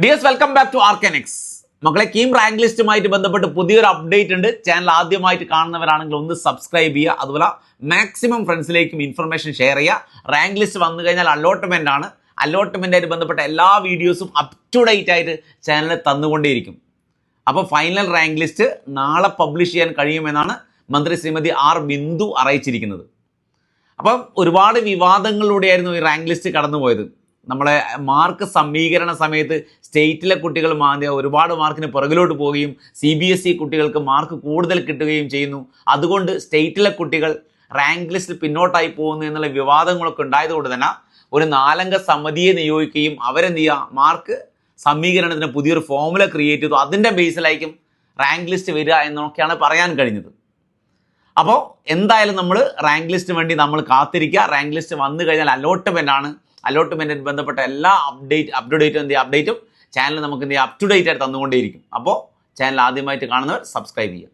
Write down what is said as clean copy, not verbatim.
Dears welcome back to Arcanics. മക്കളെ, KEAM rank ലിസ്റ്റുമായിട്ട് ബന്ധപ്പെട്ട് പുതിയൊരു അപ്ഡേറ്റ് ഉണ്ട്. ചാനൽ ആദ്യമായിട്ട് കാണുന്നവരാണെങ്കിൽ ഒന്ന് സബ്സ്ക്രൈബ് ചെയ്യുക. അതുപോലെ മാക്സിമം ഫ്രണ്ട്സിലേക്കും ഇൻഫർമേഷൻ ഷെയർ ചെയ്യുക. റാങ്ക് ലിസ്റ്റ് വന്നു കഴിഞ്ഞാൽ അലോട്ട്മെന്റ് ആണ്. അലോട്ട്മെന്റായിട്ട് ബന്ധപ്പെട്ട എല്ലാ വീഡിയോസും അപ് ടു ഡേറ്റ് ആയിട്ട് ചാനലിൽ തന്നുകൊണ്ടേയിരിക്കും. അപ്പോൾ ഫൈനൽ റാങ്ക് ലിസ്റ്റ് നാളെ പബ്ലിഷ് ചെയ്യാൻ കഴിയുമെന്നാണ് മന്ത്രി ശ്രീമതി ആർ ബിന്ദു അറിയിച്ചിരിക്കുന്നത്. അപ്പം ഒരുപാട് വിവാദങ്ങളിലൂടെയായിരുന്നു ഈ റാങ്ക് ലിസ്റ്റ് കടന്നുപോയത്. നമ്മളെ മാർക്ക് സമീകരണ സമയത്ത് സ്റ്റേറ്റിലെ കുട്ടികൾ ഒരുപാട് മാർക്കിന് പുറകിലോട്ട് പോവുകയും CBSE കുട്ടികൾക്ക് മാർക്ക് കൂടുതൽ കിട്ടുകയും ചെയ്യുന്നു. അതുകൊണ്ട് സ്റ്റേറ്റിലെ കുട്ടികൾ റാങ്ക് ലിസ്റ്റിൽ പിന്നോട്ടായി പോകുന്നു എന്നുള്ള വിവാദങ്ങളൊക്കെ ഉണ്ടായതുകൊണ്ട് തന്നെ ഒരു 4 അംഗ സമിതിയെ നിയോഗിക്കുകയും അവരെന്ത് ചെയ്യുക, മാർക്ക് സമീകരണത്തിന് പുതിയൊരു ഫോമുല ക്രിയേറ്റ് ചെയ്തു. അതിൻ്റെ ബേസിലായിരിക്കും റാങ്ക് ലിസ്റ്റ് വരിക എന്നൊക്കെയാണ് പറയാൻ കഴിഞ്ഞത്. അപ്പോൾ എന്തായാലും നമ്മൾ റാങ്ക് ലിസ്റ്റിന് വേണ്ടി നമ്മൾ കാത്തിരിക്കുക. റാങ്ക് ലിസ്റ്റ് വന്നു കഴിഞ്ഞാൽ അലോട്ട്മെന്റ് ആണ്. അലോട്ട്മെന്റിന് ബന്ധപ്പെട്ട എല്ലാ അപ്ഡേറ്റും ചാനൽ നമുക്ക് അപ് ടു ഡേറ്റ് ആയിട്ട് തന്നുകൊണ്ടേയിരിക്കും. അപ്പോൾ ചാനൽ ആദ്യമായിട്ട് കാണുന്നവർ സബ്സ്ക്രൈബ് ചെയ്യുക.